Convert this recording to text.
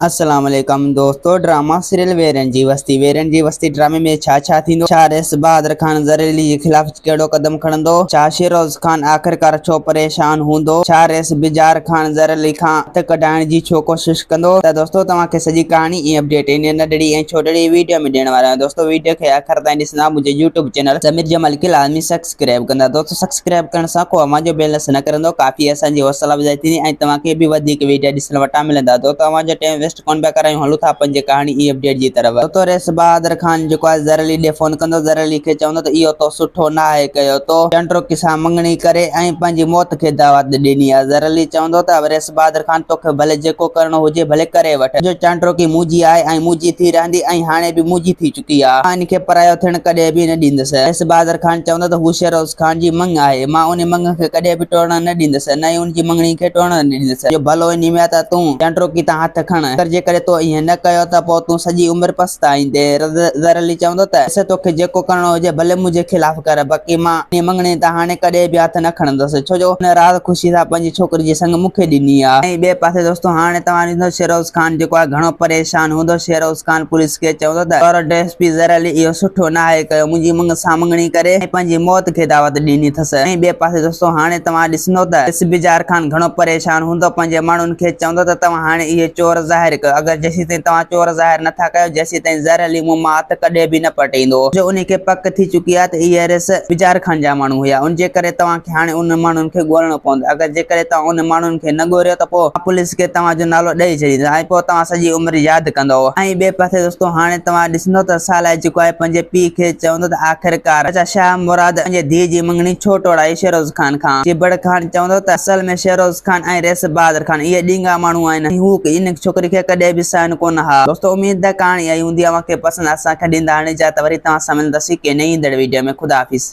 अस्सलाम वालेकुम दोस्तों। ड्रामा सीरियल वेरन जी वस्ती ड्रामे में छा थींदो, छा रेस बहादुर खान ज़हरीली जे खिलाफ़ कहिड़ो कदम खणंदो, छा शेरोज़ खान आख़िरकार छो परेशान हूंदो, छा रेस बिजार खान ज़हरीली खां हथ कढाइण जी छो कोशिश कंदो। त दोस्तों तव्हांखे सॼी कहानी ऐं अपडेट इन नंढड़ी ऐं छोटड़ी वीडियो में ॾियण वारा आहियूं। दोस्तों वीडियो खे आख़िर ताईं ॾिसंदा मुंहिंजे यूट्यूब चैनल ज़मीर जमाल खे लाज़मी सब्सक्राइब कंदा। दोस्तों सब्सक्राइब करण सां को मुंहिंजो बेल न करंदो, काफ़ी असांजी हौसला अफ़ज़ाई थींदी ऐं तव्हांखे बि वधीक वीडियो ॾिसण वटां मिलंदा। तो तव्हांजो टाइम वेस्ट कोन पिया करायूं, हलूं था पंहिंजे कहानी ई अपडेट जी तरफ़। तो रेस बहादुर खान जेको आहे ज़हरीली ॾे फोन कंदो, ज़हरीली खे चवंदो त इहो तो सुठो न आहे कयो, तो चंड्रोकी सां मंगणी करे ऐं पंहिंजी मौत खे दावत ॾिनी आहे। ज़हरीली चवंदो त रेस बहादुर खान तोखे भले जेको करणो हुजे भले करे वठ, जो चंड्रोकी मुंहिंजी आहे ऐं मुंहिंजी थी रहंदी ऐं हाणे बि मुंहिंजी थी चुकी आहे, मां इनखे परायो थियण कॾहिं बि न ॾींदुसि। रेस बहादुर खान चवंदो त हू शेरोज़ खान जी मंग आहे, मां उन मंग खे कॾहिं बि टोड़ण न ॾींदुसि, न ई उनजी मंगणी खे टोड़ण न ॾींदुसि। जो भलो इन में त तूं चंड्रोकी तां हथ खण, अगर जेकर तो ईअं न कयो त पोइ तूं सॼी उमिरि पछताईंदे। ज़हरीली चवंदो त ऐसे तोखे जेको करणो हुजे भले मुंहिंजे खिलाफ़ कर, बाक़ी मां इन मंगणी तां हाणे कॾहिं बि हथ न खणंदुसि, छो जो हुन राति ख़ुशी सां पंहिंजी छोकिरी जी संग मूंखे ॾिनी आहे। ऐं ॿिए पासे दोस्तों हाणे तव्हां ॾिसंदो शेरोज़ खान जेको आहे घणो परेशान हूंदो। शेरोज़ खान पुलिस खे चवंदो त औरत एसपी ज़हरीली इहो सुठो न आहे कयो, मुंहिंजी मंग सां मंगणी करे ऐं पंहिंजी मौत खे दावत ॾिनी अथसि। ऐं ॿिए पासे दोस्तों हाणे तव्हां ॾिसंदो त इस बिजार खान घणो परेशान हूंदो, पंहिंजे माण्हुनि खे चवंदो त तव्हां हाणे इहे चोर ज़ाहिर कयो, अगरि जेसीं ताईं तव्हां चोर ज़ाहिर नथा कयो जेसीं ताईं ज़हरीली मुंहुं मां हथ कॾहिं बि न पटींदो, जो उनखे पक थी चुकी आहे त इहे रेस बिजार खान जा माण्हू हुया। उन जे करे तव्हांखे हाणे उन माण्हुनि खे ॻोल्हणो पवंदो, अगरि जेकर तव्हां उन माण्हुनि खे न ॻोल्हियो त पोइ पुलिस खे तव्हांजो नालो ॾेई छॾींदो ऐं पोइ तव्हां सॼी उमिरि यादि कंदो। ऐं ॿिए पासे दोस्तों हाणे तव्हां ॾिसंदो त साला जेको आहे पंहिंजे पीउ खे चवंदो त आख़िरकार अच्छा शाह मुराद पंहिंजे धीउ जी मंगणी छो टोड़ाई शेरोज़ खान खां। चिबड़ खान चवंदो त असल में शेरोज़ खान ऐं रेस बहादुर खान इहे ॾींगा माण्हू आहिनि, हू इन छोकिरी खे कॾहिं बि सहन कोन हा। दोस्तों उम्मीद आहे कहाणी आई हूंदी, असांखे पसंदि, असांखे ॾींदा हाणे इजाज़त, वरी तव्हां सां मिलंदासीं के नई ईंदड़ वीडियो में। ख़ुदा हाफ़िज़।